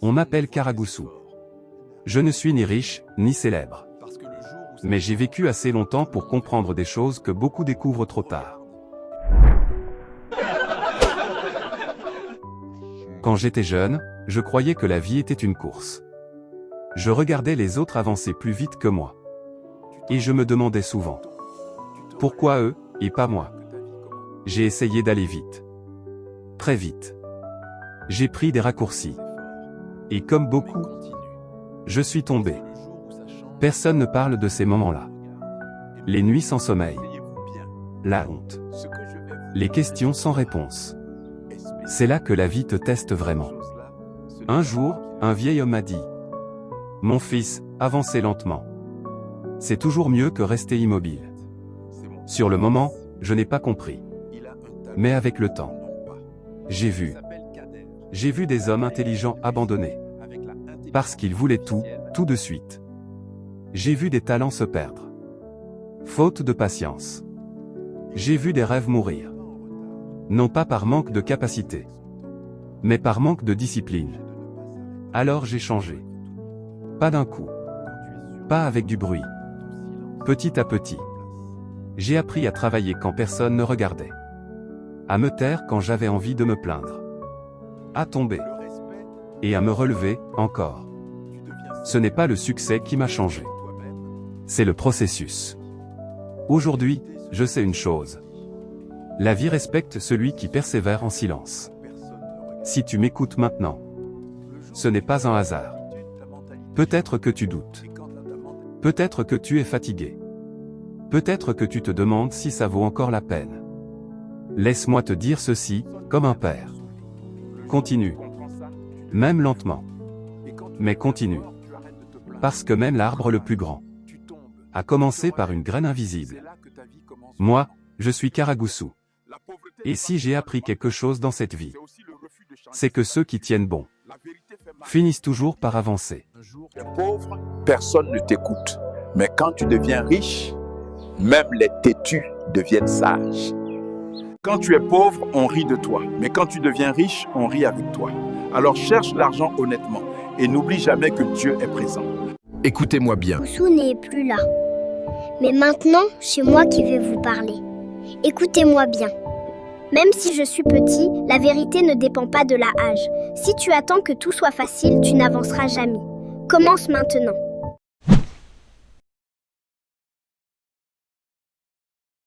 On m'appelle Karagoussou. Je ne suis ni riche, ni célèbre. Mais j'ai vécu assez longtemps pour comprendre des choses que beaucoup découvrent trop tard. Quand j'étais jeune, je croyais que la vie était une course. Je regardais les autres avancer plus vite que moi. Et je me demandais souvent, pourquoi eux, et pas moi? J'ai essayé d'aller vite. Très vite. J'ai pris des raccourcis. Et comme beaucoup, je suis tombé. Personne ne parle de ces moments-là. Les nuits sans sommeil. La honte. Les questions sans réponse. C'est là que la vie te teste vraiment. Un jour, un vieil homme m'a dit, « Mon fils, avancez lentement. C'est toujours mieux que rester immobile. » Sur le moment, je n'ai pas compris. Mais avec le temps, j'ai vu des hommes intelligents abandonnés. Parce qu'ils voulaient tout de suite. J'ai vu des talents se perdre. Faute de patience. J'ai vu des rêves mourir. Non pas par manque de capacité, mais par manque de discipline. Alors j'ai changé. Pas d'un coup. Pas avec du bruit. Petit à petit. J'ai appris à travailler quand personne ne regardait. À me taire quand j'avais envie de me plaindre. À tomber. Et à me relever, encore. Ce n'est pas le succès qui m'a changé. C'est le processus. Aujourd'hui, je sais une chose. La vie respecte celui qui persévère en silence. Si tu m'écoutes maintenant, ce n'est pas un hasard. Peut-être que tu doutes. Peut-être que tu es fatigué. Peut-être que tu te demandes si ça vaut encore la peine. Laisse-moi te dire ceci, comme un père. Continue. Même lentement. Mais continue. Parce que même l'arbre le plus grand a commencé par une graine invisible. Moi, je suis Karagoussou. Et si j'ai appris quelque chose dans cette vie, c'est que ceux qui tiennent bon finissent toujours par avancer. Tu es pauvre, personne ne t'écoute. Mais quand tu deviens riche, même les têtus deviennent sages. Quand tu es pauvre, on rit de toi. Mais quand tu deviens riche, on rit avec toi. Alors cherche l'argent honnêtement et n'oublie jamais que Dieu est présent. Écoutez-moi bien. Oussou n'est plus là. Mais maintenant, c'est moi qui vais vous parler. Écoutez-moi bien. Même si je suis petit, la vérité ne dépend pas de l'âge. Si tu attends que tout soit facile, tu n'avanceras jamais. Commence maintenant.